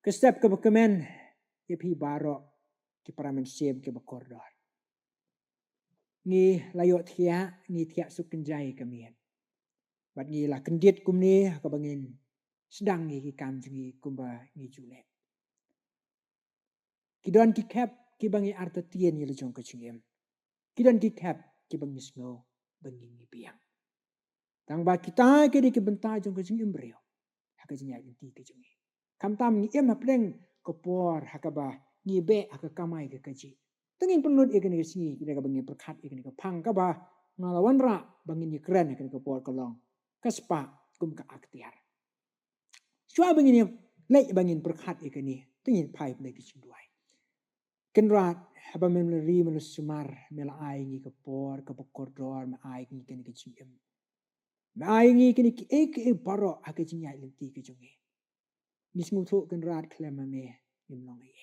Kestap ke bekemen ke pi barok ke paramen siem ke bekordor. Ngi layo thia ngi thia sukenjai kemien. Bat ngi la kendit kumni ka bangin sedang ngi kam jengi kumba ngi jule. Kidon ki kap ki bangi arta tien ngi lejong ke jengem. Kidon ki kap ki bangi snow bangi ngi biang. Tang ba kita ke di ke bentai jong ke jengem brio. Haka jengya inti ke jengi. Kam tam ngi em hapleng kopor hakaba ngi be haka kamai ke kaji. Tengin pelut ikan ke sini kita bangi perkat ikan ke pang kaba ngalawan ra bangin ni keren ikan ke por kolong. Kaspa kum ka aktiar. Shua bangin ni lek bangin perkat ikan ni tengin pai play ke cinduai. Kenrat haba memeleri menus sumar mela ai ngi ke por ke pokordor me ai ngi kan ke cingem. Me ai ngi kan ke e baro haka jinya lenti ke jongi. Ni smutu kenrat klema me nimlong ai.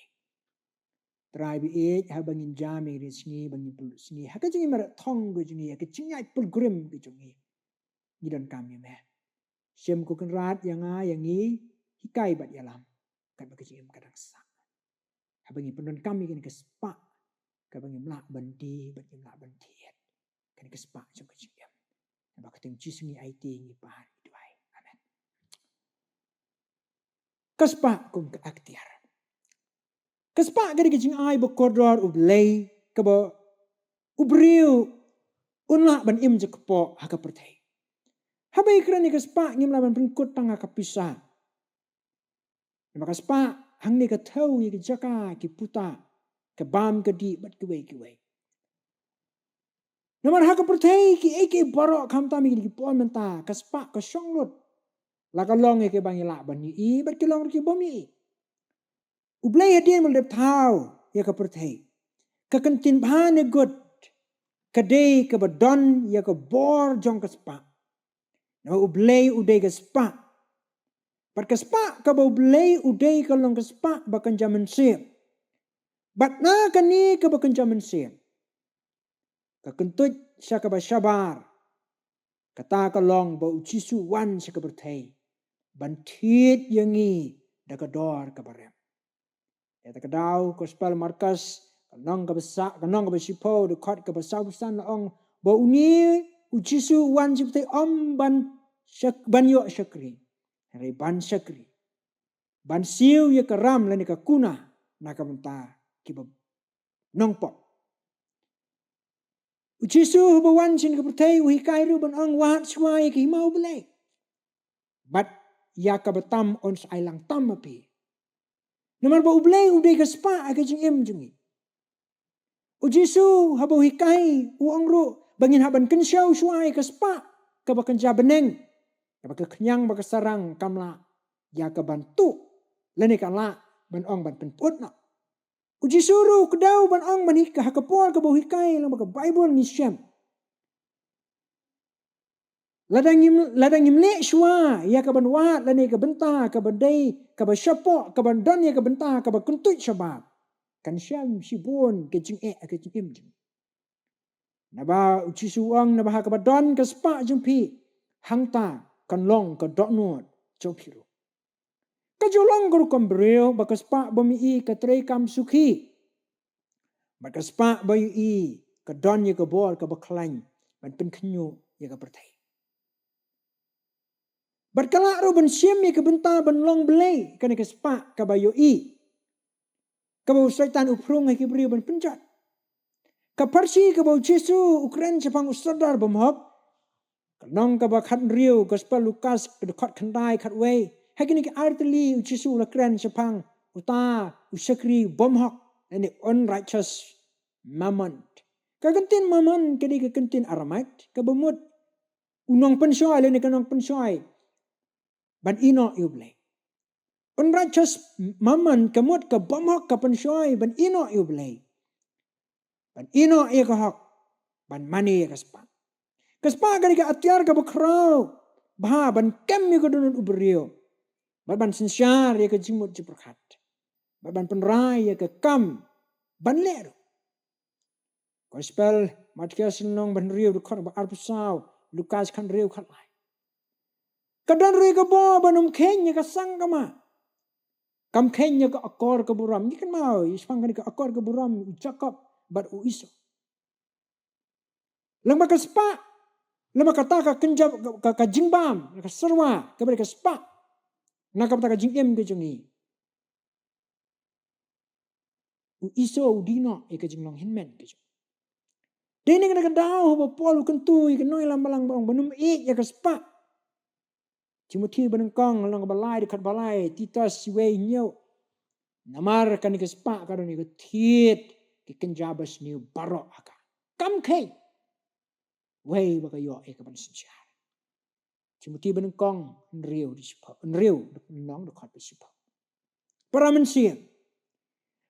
Try bi e ha bangin jami ri sngi bangin pul sngi ha ka jingi mar thong go jingi ka chingai pul grim go jingi ni don kam ye me shem ko kan rat yang a yang ni hikai bat yalam kan ba ka jingi kadang sa ha bangin pendon kam ni ka spa ka bangin mla bandi bat mla bantiet kan ka spa jong ka jingi ba ka ting chi sngi ai ti ni pan duai amen ka spa kum ka aktiar Kaspa gadi kicing ai bekodor ublay kaba ubriu unla ban im je kepo haka pertai. Habai kerani kaspa ngim laban pengkut tanga kapisa. Nama kaspa hang ni ka tau ni ka jaka ki puta ke bam ke di bat ke wei. Nama haka pertai ki eke barok kam tami ki pon menta kaspa ka syonglut. Laka long ke bangila ban ni i bat ke long ki bomi. Ublay hadin mul tau ya ka pertai. Kekentin bahane god kadai ke badon ya ke bor jong ke spa na ublay udai ke spa pat ke spa ke ublay udai ke long ke spa bakan jaman sir bat na kani ke bakan jaman sir kekentut sya ke basyabar kata ke long ba ucisu wan sya ke bertai bantit yangi da ke dor ke barem ya ta kedau ke spal markas kanong ka besa kanong ka besipo de kot ka besausan ong ba uni ucisu wan jipte om ban yo syakri hari ban syakri ban siu ye karam lani ka kuna na ka menta ki ba nongpok ucisu ba wan sin ka pertai wi kairu ban ong wat swai ki mau belai bat ya ka betam on ailang tam api nomor ba ublai udai ka spa ka jing jungi Ujisu habo hikai uangru bangin haban kensyau suai ke spa ke bakan jabeneng ke bakan kenyang bakan sarang kamla ya ke bantu leni kala ban ong ban penput na ujisuru kedau ban ong ban hikah ke por ke bo hikai lang bakan bible ni syam ladang imle shua ya ke ban wat leni ke benta ke badai ke ba syapo ke ban don ya ke benta ke ba kuntut syabab kan syam sibun ke jing ke jing Naba uci suang naba haka badon ke spa jumpi hangta kan long ke doknot jopiru. Kajulong guru kombreo baka spa bami i ke kam suki. Baka spa bayu i ke don ye ke bor ke baklain ban pen kenyu ye ke pertai. Berkala ro ban syem ye ke benta ban long belai kan ke spa ke bayu i. Ke bau syaitan uprung ke beriu ban penjat. Kaparsi ke bau Jesu Ukraine Jepang Ustadar bamhok kanong ka ba khat riu gospel Lukas ke khat khandai khat wei hakini ke artli Jesu Ukraine Jepang uta usakri bamhok ani unrighteous mammon ka kentin mammon ke di ke kentin aramat ke bemut unong pensyai le ni kanong pensyai ban ino yublai unrighteous mammon kemut ke bamhok ke pensyai ban ino yublai ban ino ia ke hok ban mani ia ke spa. Kespa kali ke atiar ke bakrau. Bah ban kem ia ke dunut ubrio. Ban sensyar ia ke jimut jiperkat. Ban penrai ia ke kam. Ban leru. Gospel Matius senong ban riu dukor ba arpusau. Lukas kan riu kat lai. Kadan riu ke bo ban umkeng ia ke sang kama. Kam kenya ka akor ka buram. Ni kan mau. Ispang kan ka akor ka buram. Cakap. Bat u iso. Lang maka spa. Lang maka ta ka kenjab ka jingbam. Ka serwa. Ka beri ka spa. Nakap ta ka jingem ke jungi. U iso u dino. Ika jinglong hinmen ke jungi. Dini kena kedau. Bapol kentu. Ika noi lambalang bang. Banum ya ka spa. Timothy benengkong. Lang balai dekat balai. Titas siwei nyau. Namar kan ika spa. Kadang ika tiit. Ki kenjabas niu barok aka. Kam kay. Wei baka yo eka ban sinsyar. Timothy benengkong. Nriu di sipau. Nriu. Nong dekat di sipau. Para mensia.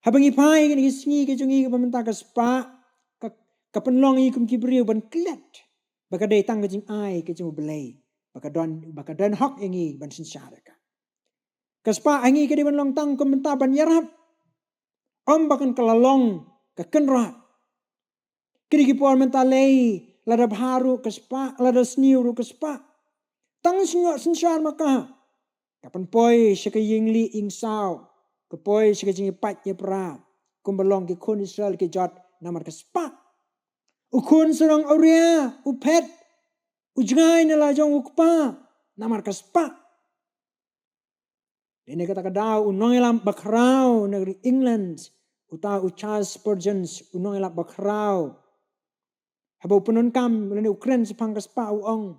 Habang ipai kan ika singi ke jungi. Ika pementah ka spa. Kapenlong ikum kibriu ban klet. Baka day tang ke jing ai ke jing belai. Baka don hok ingi ban sinsyar ka. Kaspa angi ke di ban long tang komentar ban yarap. Om bakan kelalong ke kenrat. Kiri kipuan mentalei lada baru kaspa lada seniuru kaspa. Tang sinyo sinsyar maka. Kapan poi seka yingli ingsau. Kapoi seka jingi pat ye pra. Kumbelong ke kun Israel ke jot namar kaspa. Ukun serang aurea upet. Ujngai nala jong ukpa namar kaspa. Ini kata kadau unong elam bakrau negeri England. Uta Charles Spurgeon unong elam bakrau. Habau penun kam lene Ukraine sepang kaspa uong.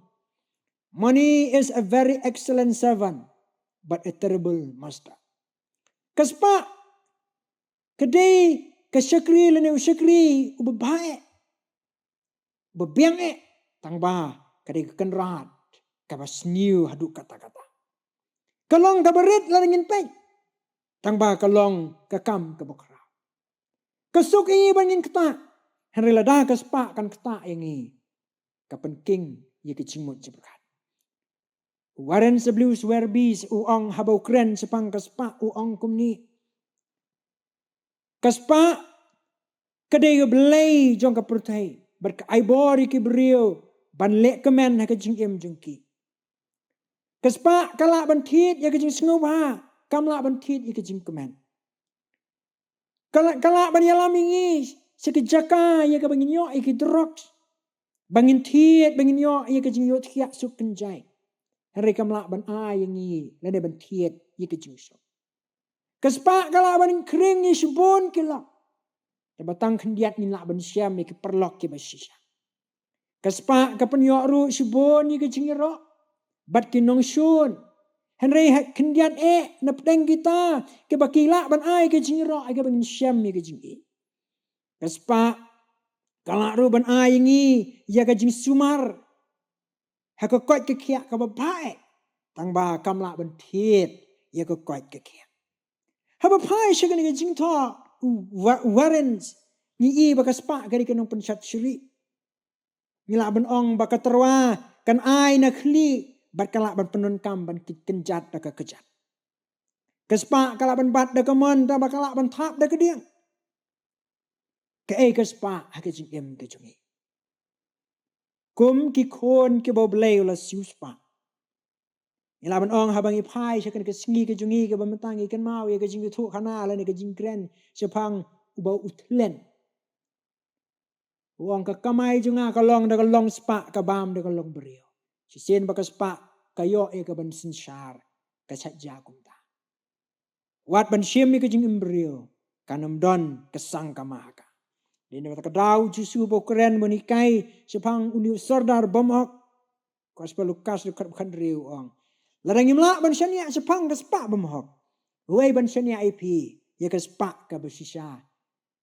Money is a very excellent servant, but a terrible master. Kaspa kedai kesyakri lene usyakri ubabae. Bebiang tangba kadai kenrat kabas new haduk kata-kata. Kalong kabarit laringin pay. Tangba kalong kakam kabakra. Kasuk ini bangin kata. Henry lada kaspa kan kata ini. Kapenking ye kecimut jebrakat. Waren sebelus werbis uang habau kren sepang kaspa uang kumni. Kaspa kadai belai jong kapertai. Berkaibori ki beriu. Ban lek kemen ha kecing em jengki. Kaspa kalak ban tit ya kecing sengubha. Kamlak ban tit ya kecing kemen. Kalak ban yalam ingis. Sekejaka ya ke bangin yo ya ke drugs. Bangin tit bangin yo ya kecing yo tiak suk kenjai. Hari kamlak ban ay yangi. Lene ban tit ya kecing suk. Kaspa kalak ban kering ya sebon kelak. Batang kendiat ni lak ban syam ya ke perlok ya basisya. Kaspa kapan yo ru sebon ya kecing ro. Bat kinong syun. Henry kendian napdeng kita ke bakila ban ai ke jingro ai ke bangin syam ke jingi. Kaspa kalak ru ban ai ngi ya ke jing sumar. Ha ke kot ke kia ke babae. Tang ba kamla ban tiet ya ke kot ke kia. Ha babae sya ke jing to warens ni ba kaspa ke nong pensat syri. Ngila ban ong ba terwa kan ai na khli. Bat kalak ban penun kam ban kenjat da kejat. Kespa kalak ban bat da kemon da kalak ban tap da kediang. Ke kespa ha ke jing em ke jungi. Kum ki kon ke bo blay la siuspa. Ila ban ong habang ipai sya ke singi ke jungi ke bamentang ikan mau ya ke jing tu kana la ne ke jing kren sepang ubau utlen. Uang ke kamai junga kalong da kalong spa ka bam da kalong beriu. Sisen bakas pa kayo e ka ban sinsyar kasat jakum ta. Wat ban syem ke jing embrio kanam don kesang kamaka. Dini kata kadau jusu bokren menikai sepang uni sordar bomok kas pelukas dekat bukan riu ong. Ladang imla ban syania sepang kaspa bomok. Huai ban syania IP ya kaspa ka bersisa.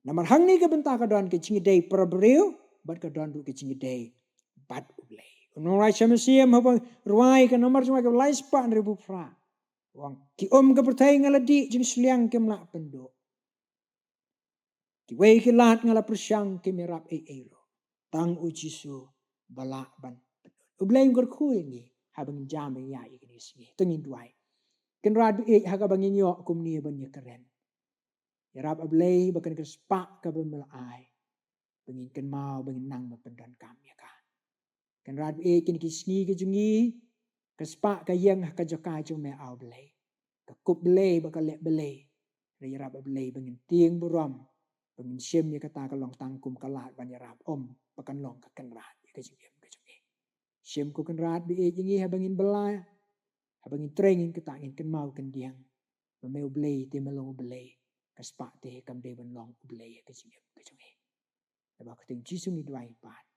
Namar hang ni ke bentah ka don ke jing day per beriu bat ka don du ke jing day bat ublay. Nungrai syamsiam habang ruai ke nomor cuma ke lais pa ribu fra. Wang ki ke pertai ngaladi jing seliang ke melak penduk. Ki wei ke lat ngala persyang ke mirap ero. Tang ujisu balak ban penduk. Ublay ngor ku ini habang jam ya ikini sini. Tengin duai. Ken radu haga bangin yo kum ni ban keren. Yarap ablay bakan ke spak ka ban melai. Bangin ken mau bangin nang pendan kami ka. Kan rad kin kisni ke jungi kaspa ka yang ka jaka jung me au blai Kup belay bakal lek belay. Rayarap belay bangin tiang buram. Bangin siem ya kata kalong tangkum kalat banyarap om pakan long kakan rat ya kajingem kajingi. Siem ko kan rat bi jingi habangin belay. Habangin trengin ketangin kan mau kan diang. Mameu belay te malong belay. Kaspak te kam de ban long belay ya kajingem kajingi. Nabak ting jisung idwai pat.